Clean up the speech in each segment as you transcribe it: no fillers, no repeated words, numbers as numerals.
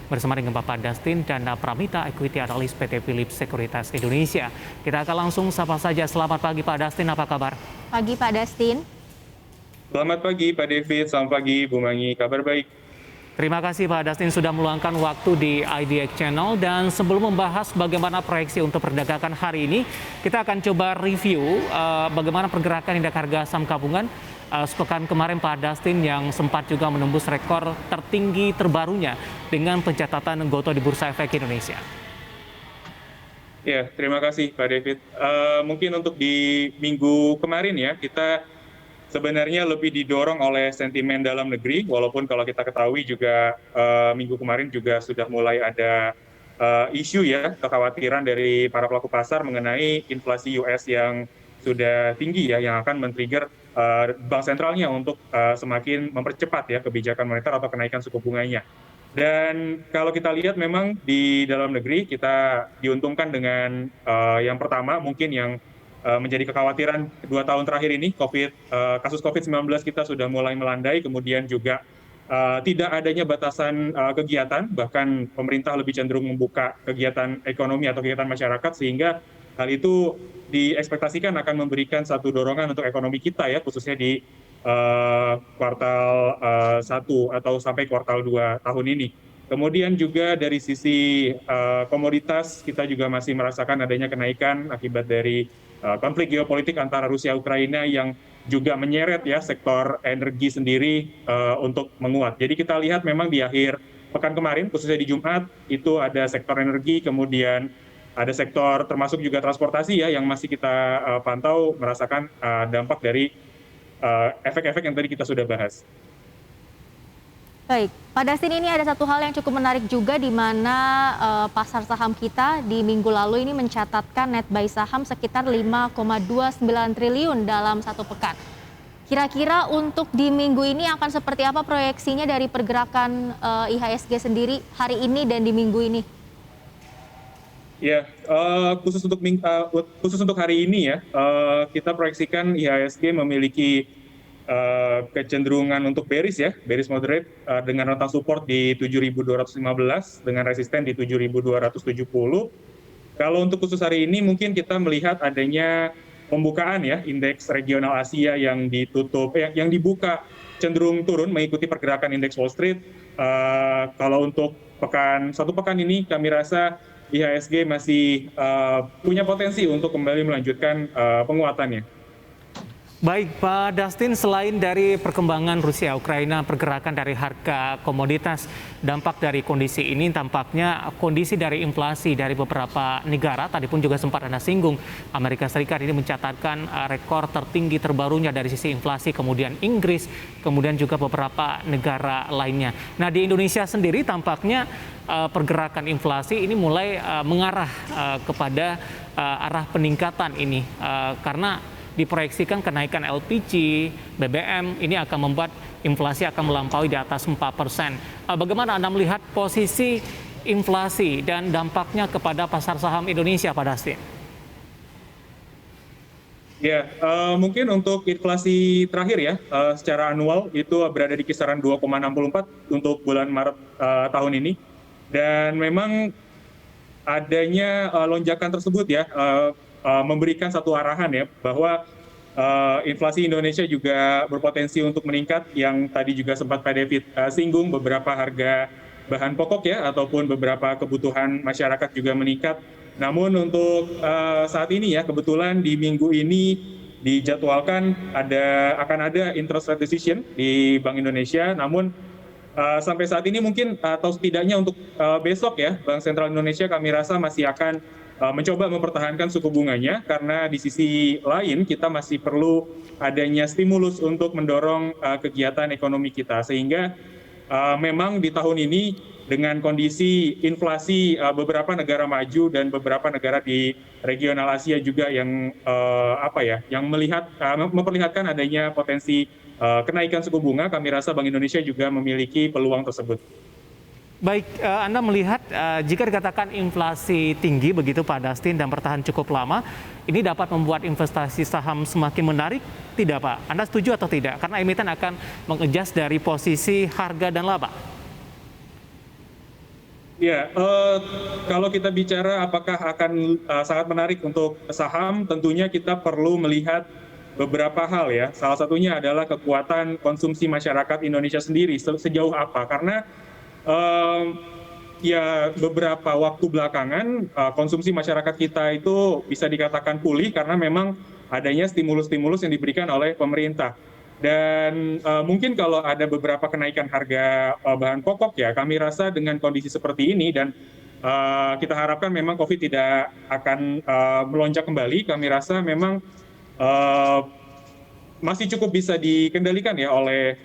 bersama dengan Bapak Dastin Dana Pramita, Equity Analyst PT Philips Sekuritas Indonesia. Kita akan langsung sapa saja. Selamat pagi Pak Dastin, apa kabar? Pagi Pak Dastin. Selamat pagi Pak David, selamat pagi Bu Mangi, kabar baik. Terima kasih Pak Dastin sudah meluangkan waktu di IDX Channel, dan sebelum membahas bagaimana proyeksi untuk perdagangan hari ini, kita akan coba review bagaimana pergerakan indeks harga saham gabungan sepekan kemarin Pak Dastin, yang sempat juga menembus rekor tertinggi terbarunya dengan pencatatan GOTO di Bursa Efek Indonesia. Ya, terima kasih Pak David. Mungkin untuk di minggu kemarin ya, kita sebenarnya lebih didorong oleh sentimen dalam negeri, walaupun kalau kita ketahui juga minggu kemarin juga sudah mulai ada isu ya, kekhawatiran dari para pelaku pasar mengenai inflasi US yang sudah tinggi ya, yang akan men-trigger bank sentralnya untuk semakin mempercepat ya kebijakan moneter atau kenaikan suku bunganya. Dan kalau kita lihat memang di dalam negeri kita diuntungkan dengan yang pertama mungkin yang menjadi kekhawatiran 2 tahun terakhir ini, kasus COVID-19 kita sudah mulai melandai, kemudian juga tidak adanya batasan kegiatan, bahkan pemerintah lebih cenderung membuka kegiatan ekonomi atau kegiatan masyarakat, sehingga hal itu diekspektasikan akan memberikan satu dorongan untuk ekonomi kita ya, khususnya di kuartal 1 atau sampai kuartal 2 tahun ini. Kemudian juga dari sisi komoditas, kita juga masih merasakan adanya kenaikan akibat dari konflik geopolitik antara Rusia Ukraina yang juga menyeret ya sektor energi sendiri untuk menguat. Jadi kita lihat memang di akhir pekan kemarin, khususnya di Jumat, itu ada sektor energi, kemudian ada sektor termasuk juga transportasi ya yang masih kita pantau merasakan dampak dari efek-efek yang tadi kita sudah bahas. Baik, Pak Dastin, ini ada satu hal yang cukup menarik juga, di mana pasar saham kita di minggu lalu ini mencatatkan net buy saham sekitar 5,29 triliun dalam satu pekan. Kira-kira untuk di minggu ini akan seperti apa proyeksinya dari pergerakan IHSG sendiri hari ini dan di minggu ini? Ya, khusus untuk hari ini ya, kita proyeksikan IHSG memiliki kecenderungan untuk bearish ya, bearish moderate dengan rentang support di 7.215 dengan resisten di 7.270. Kalau untuk khusus hari ini mungkin kita melihat adanya pembukaan ya indeks regional Asia yang yang dibuka cenderung turun mengikuti pergerakan indeks Wall Street. Kalau untuk satu pekan ini kami rasa IHSG masih punya potensi untuk kembali melanjutkan penguatannya. Baik Pak Dastin, selain dari perkembangan Rusia-Ukraina, pergerakan dari harga komoditas, dampak dari kondisi ini tampaknya kondisi dari inflasi dari beberapa negara, tadi pun juga sempat Anda singgung, Amerika Serikat ini mencatatkan rekor tertinggi terbarunya dari sisi inflasi, kemudian Inggris, kemudian juga beberapa negara lainnya. Nah di Indonesia sendiri tampaknya pergerakan inflasi ini mulai mengarah kepada arah peningkatan ini, karena diproyeksikan kenaikan LPG, BBM ini akan membuat inflasi akan melampaui di atas 4%. Bagaimana Anda melihat posisi inflasi dan dampaknya kepada pasar saham Indonesia, Pak Dastin? Ya, mungkin untuk inflasi terakhir ya, secara anual itu berada di kisaran 2,64 untuk bulan Maret tahun ini. Dan memang adanya lonjakan tersebut ya, memberikan satu arahan ya bahwa inflasi Indonesia juga berpotensi untuk meningkat, yang tadi juga sempat Pak David singgung, beberapa harga bahan pokok ya ataupun beberapa kebutuhan masyarakat juga meningkat. Namun untuk saat ini ya, kebetulan di minggu ini dijadwalkan akan ada interest rate decision di Bank Indonesia. Namun sampai saat ini mungkin atau setidaknya untuk besok ya, Bank Sentral Indonesia kami rasa masih akan mencoba mempertahankan suku bunganya, karena di sisi lain kita masih perlu adanya stimulus untuk mendorong kegiatan ekonomi kita, sehingga memang di tahun ini dengan kondisi inflasi beberapa negara maju dan beberapa negara di regional Asia juga yang memperlihatkan adanya potensi kenaikan suku bunga, kami rasa Bank Indonesia juga memiliki peluang tersebut. Baik, Anda melihat jika dikatakan inflasi tinggi begitu Pak Dastin dan bertahan cukup lama, ini dapat membuat investasi saham semakin menarik, tidak Pak? Anda setuju atau tidak? Karena emiten akan mengadjust dari posisi harga dan laba. Ya, kalau kita bicara apakah akan sangat menarik untuk saham, tentunya kita perlu melihat beberapa hal ya. Salah satunya adalah kekuatan konsumsi masyarakat Indonesia sendiri sejauh apa. Karena eh, ya beberapa waktu belakangan konsumsi masyarakat kita itu bisa dikatakan pulih karena memang adanya stimulus-stimulus yang diberikan oleh pemerintah. Dan mungkin kalau ada beberapa kenaikan harga bahan pokok ya, kami rasa dengan kondisi seperti ini dan kita harapkan memang COVID tidak akan melonjak kembali. Kami rasa memang eh, masih cukup bisa dikendalikan ya oleh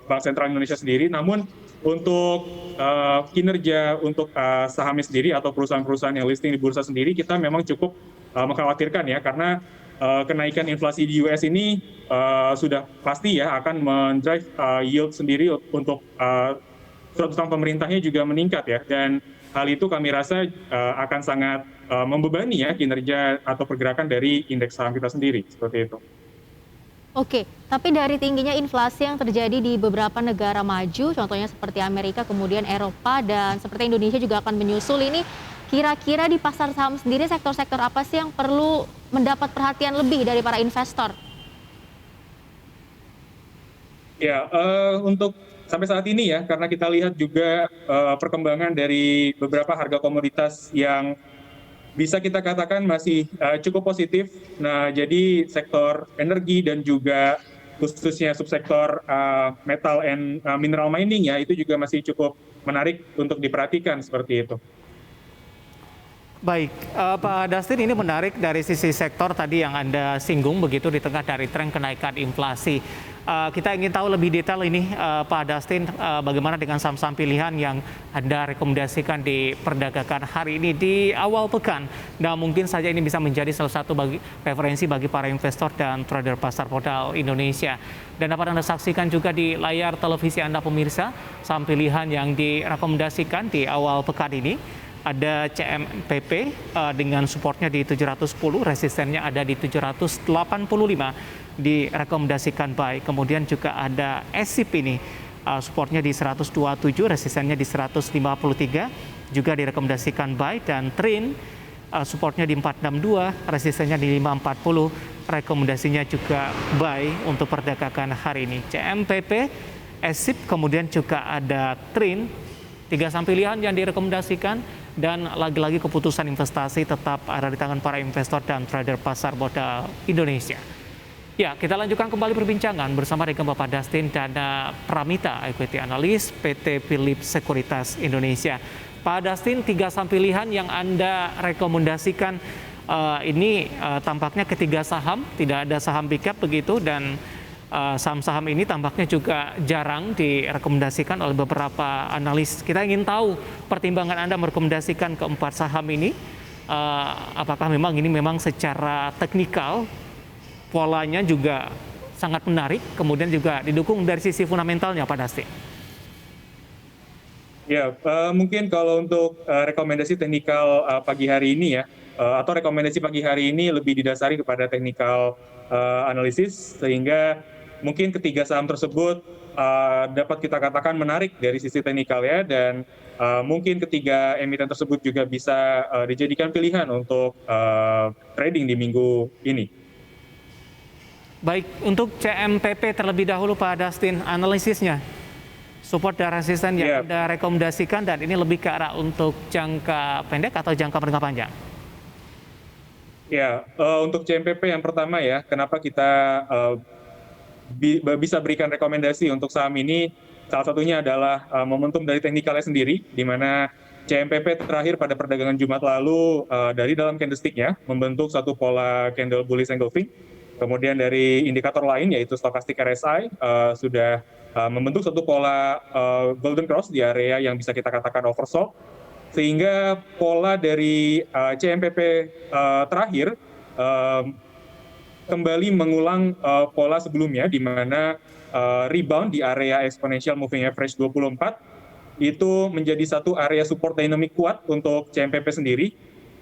Bank Sentral Indonesia sendiri. Namun untuk kinerja untuk sahamnya sendiri atau perusahaan-perusahaan yang listing di bursa sendiri, kita memang cukup mengkhawatirkan ya karena kenaikan inflasi di US ini sudah pasti ya akan mendrive yield sendiri untuk surat utang pemerintahnya juga meningkat ya, dan hal itu kami rasa akan sangat membebani ya kinerja atau pergerakan dari indeks saham kita sendiri seperti itu. Oke, tapi dari tingginya inflasi yang terjadi di beberapa negara maju, contohnya seperti Amerika, kemudian Eropa, dan seperti Indonesia juga akan menyusul ini, kira-kira di pasar saham sendiri sektor-sektor apa sih yang perlu mendapat perhatian lebih dari para investor? Ya, untuk sampai saat ini ya, karena kita lihat juga perkembangan dari beberapa harga komoditas yang bisa kita katakan masih cukup positif. Nah, jadi sektor energi dan juga khususnya subsektor metal and mineral mining ya, itu juga masih cukup menarik untuk diperhatikan seperti itu. Baik, Pak Dustin, ini menarik dari sisi sektor tadi yang Anda singgung begitu di tengah dari tren kenaikan inflasi. Kita ingin tahu lebih detail ini, Pak Dustin, bagaimana dengan saham-saham pilihan yang Anda rekomendasikan di perdagangan hari ini di awal pekan. Dan mungkin saja ini bisa menjadi salah satu referensi bagi para investor dan trader pasar modal Indonesia. Dan dapat Anda saksikan juga di layar televisi Anda pemirsa, saham pilihan yang direkomendasikan di awal pekan ini. Ada CMPP dengan supportnya di 710, resistennya ada di 785, direkomendasikan buy. Kemudian juga ada SIP ini, supportnya di 127, resistennya di 153, juga direkomendasikan buy. Dan TRIN, supportnya di 462, resistennya di 540, rekomendasinya juga buy untuk perdagangan hari ini. CMPP, SIP, kemudian juga ada TRIN, 3 saham pilihan yang direkomendasikan. Dan lagi-lagi keputusan investasi tetap ada di tangan para investor dan trader pasar modal Indonesia. Ya, kita lanjutkan kembali perbincangan bersama dengan Bapak Dustin Dana Pramita, Equity Analyst PT Phillip Sekuritas Indonesia. Pak Dustin, 3 saham pilihan yang Anda rekomendasikan ini tampaknya ketiga saham, tidak ada saham big cap begitu, dan saham-saham ini tampaknya juga jarang direkomendasikan oleh beberapa analis. Kita ingin tahu pertimbangan Anda merekomendasikan keempat saham ini, apakah memang ini memang secara teknikal polanya juga sangat menarik, kemudian juga didukung dari sisi fundamentalnya, Pak Dustin? Ya, mungkin kalau untuk rekomendasi teknikal pagi hari ini ya, atau rekomendasi pagi hari ini lebih didasari kepada teknikal analisis, sehingga mungkin ketiga saham tersebut dapat kita katakan menarik dari sisi teknikal ya, dan mungkin ketiga emiten tersebut juga bisa dijadikan pilihan untuk trading di minggu ini. Baik, untuk CMPP terlebih dahulu Pak Dustin, analisisnya support dan resisten yang Anda rekomendasikan, dan ini lebih ke arah untuk jangka pendek atau jangka menengah panjang? Ya, untuk CMPP yang pertama ya, kenapa kita bisa berikan rekomendasi untuk saham ini, salah satunya adalah momentum dari teknikalnya sendiri, di mana CMPP terakhir pada perdagangan Jumat lalu dari dalam candlestick-nya membentuk satu pola candle bullish engulfing. Kemudian dari indikator lain yaitu stokastik RSI sudah membentuk satu pola golden cross di area yang bisa kita katakan oversold, sehingga pola dari CMPP terakhir kembali mengulang pola sebelumnya, di mana rebound di area exponential moving average 24 itu menjadi satu area support dynamic kuat untuk CMPP sendiri,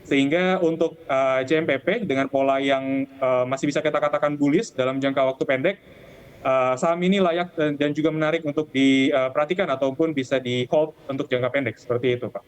sehingga untuk CMPP dengan pola yang masih bisa kita katakan bullish dalam jangka waktu pendek, saham ini layak dan juga menarik untuk diperhatikan ataupun bisa di hold untuk jangka pendek seperti itu, Pak.